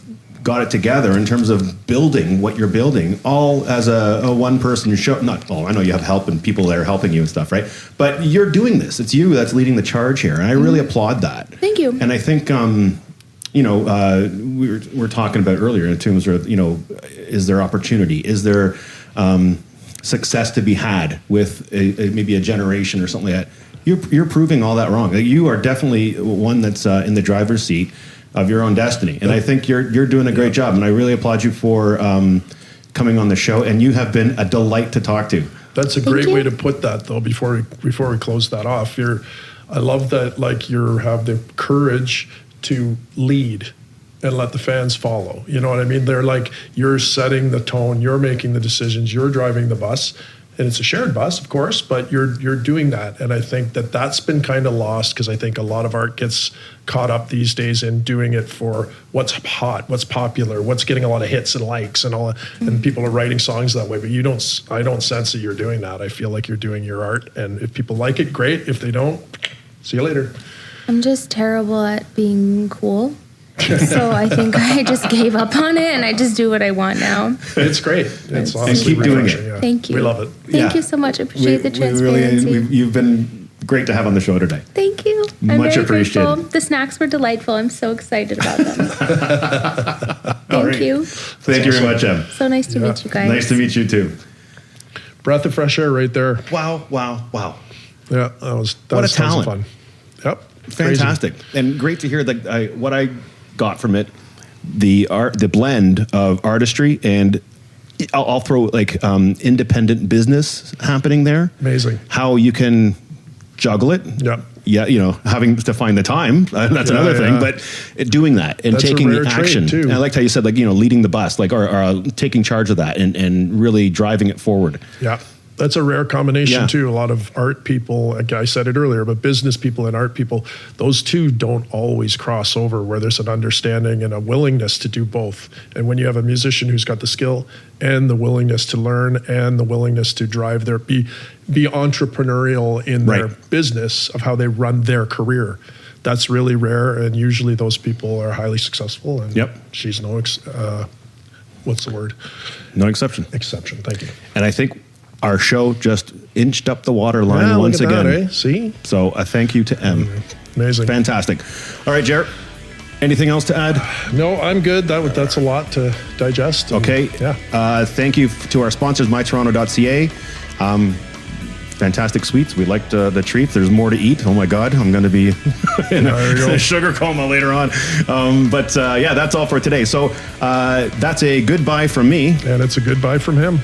got it together in terms of building what you're building, all as a one-person show. Not all. I know you have help and people that are helping you and stuff, right? But you're doing this. It's you that's leading the charge here, and I really applaud that. Thank you. And I think, we were talking about earlier in terms of, is there opportunity? Is there success to be had with maybe a generation or something like that? You're proving all that wrong. You are definitely one that's in the driver's seat of your own destiny, and I think you're doing a great job. And I really applaud you for coming on the show. And you have been a delight to talk to. That's a great way to put that, though. Before we close that off, I love that. Like you have the courage to lead and let the fans follow. You know what I mean? They're like, you're setting the tone, you're making the decisions, you're driving the bus. And it's a shared bus, of course, but you're doing that. And I think that's been kind of lost, because I think a lot of art gets caught up these days in doing it for what's hot, what's popular, what's getting a lot of hits and likes and all that. And people are writing songs that way, but I don't sense that you're doing that. I feel like you're doing your art. And if people like it, great. If they don't, see you later. I'm just terrible at being cool. So I think I just gave up on it and I just do what I want now. It's great. It's honestly keep doing it. Yeah. Thank you. We love it. Thank you so much. I appreciate the transparency. You've been great to have on the show today. Thank you. I'm Much very appreciated. grateful. The snacks were delightful. I'm so excited about them. Thank you. Thank you very much, Em. So nice to meet you guys. Nice to meet you too. Breath of fresh air right there. Wow. Yeah, that was What a tons of talent. fun. Yep. Fantastic. And great to hear that. What I got from it, the blend of artistry and I'll throw like independent business happening there. Amazing. How you can juggle it. Yep. Yeah, having to find the time, that's another thing, but doing that and That's taking a rare the action. trait, too. And I liked how you said, like, leading the bus, like, or taking charge of that and really driving it forward. Yeah. That's a rare combination, Yeah. too. A lot of art people, like I said it earlier, but business people and art people, those two don't always cross over, where there's an understanding and a willingness to do both. And when you have a musician who's got the skill and the willingness to learn and the willingness to drive be entrepreneurial in their business of how they run their career, that's really rare. And usually those people are highly successful. And she's what's the word? No exception. Exception. Thank you. And I think our show just inched up the waterline once look at again. That, eh? See? So a thank you to Em. Amazing. Fantastic. All right, Jarrett, anything else to add? No, I'm good. That's a lot to digest. Okay. Yeah. Thank you to our sponsors, mytoronto.ca. Fantastic sweets. We liked the treats. There's more to eat. Oh my God, I'm going to be in a sugar coma later on. But that's all for today. So that's a goodbye from me. And it's a goodbye from him.